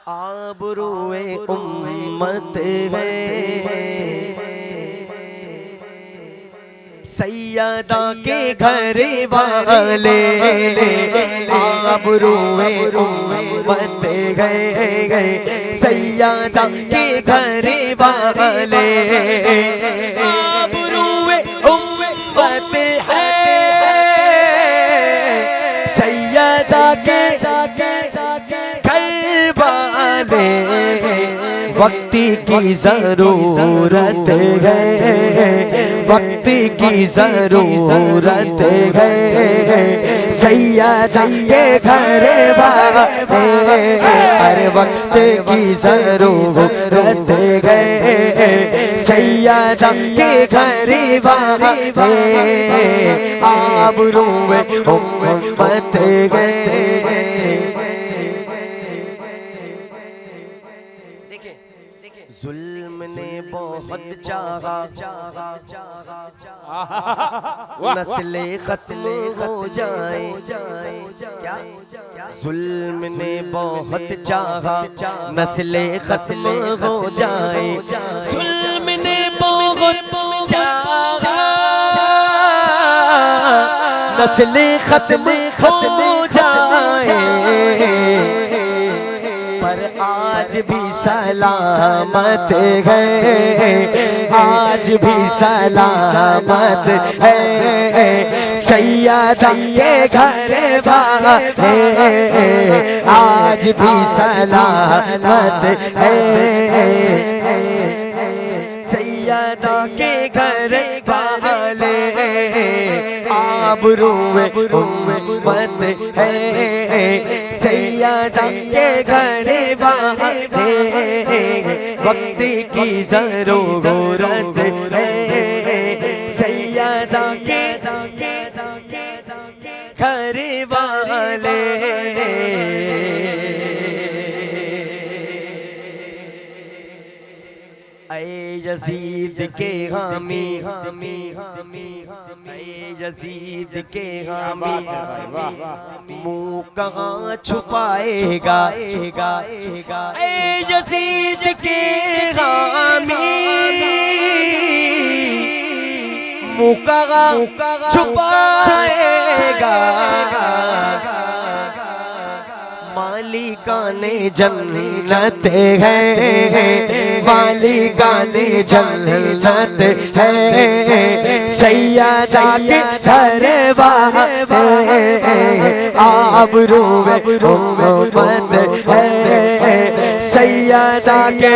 आबरूए उम्मत है सैयदा के घर वाले, आबरूए उम्मत है सैयदा के घर वाले, आबरूए उम्मत है सैयदा के वक्ती की जरूरत है, वक्ती की जरूरत है सैयदा के घर वाले, अरे वक्त की जरूरत है सैयदा के घर वाले, आबरूए उम्मत है। जुल्म ने बहुत चाहा नस्ले खत्म हो जाए, क्या जुल्म ने बहुत चाहा नस्ले खत्म हो जाए, जुल्म ने बहुत चाहा नस्ले खत्म हो जाए, पर आज भी सलामत है, आज भी सलामत है सैयदा के घर वाले, आज भी सलामत है सैयदा के घर वाले, आबरूए उम्मत है सैयदा के घर वाले, वक्ती की जरूरत है सैयदा के घर वाले। ऐ यजीद के हामी, ऐ यजीद के हामी, मुँह कहाँ छुपाएगा, ऐ यजीद के हामी मुँह कहाँ छुपाएगा, मालिकाने जन्नत है, मालिकाने जन्नत है सैयदा के घर वाले, आबरूए उम्मत है सैयदा के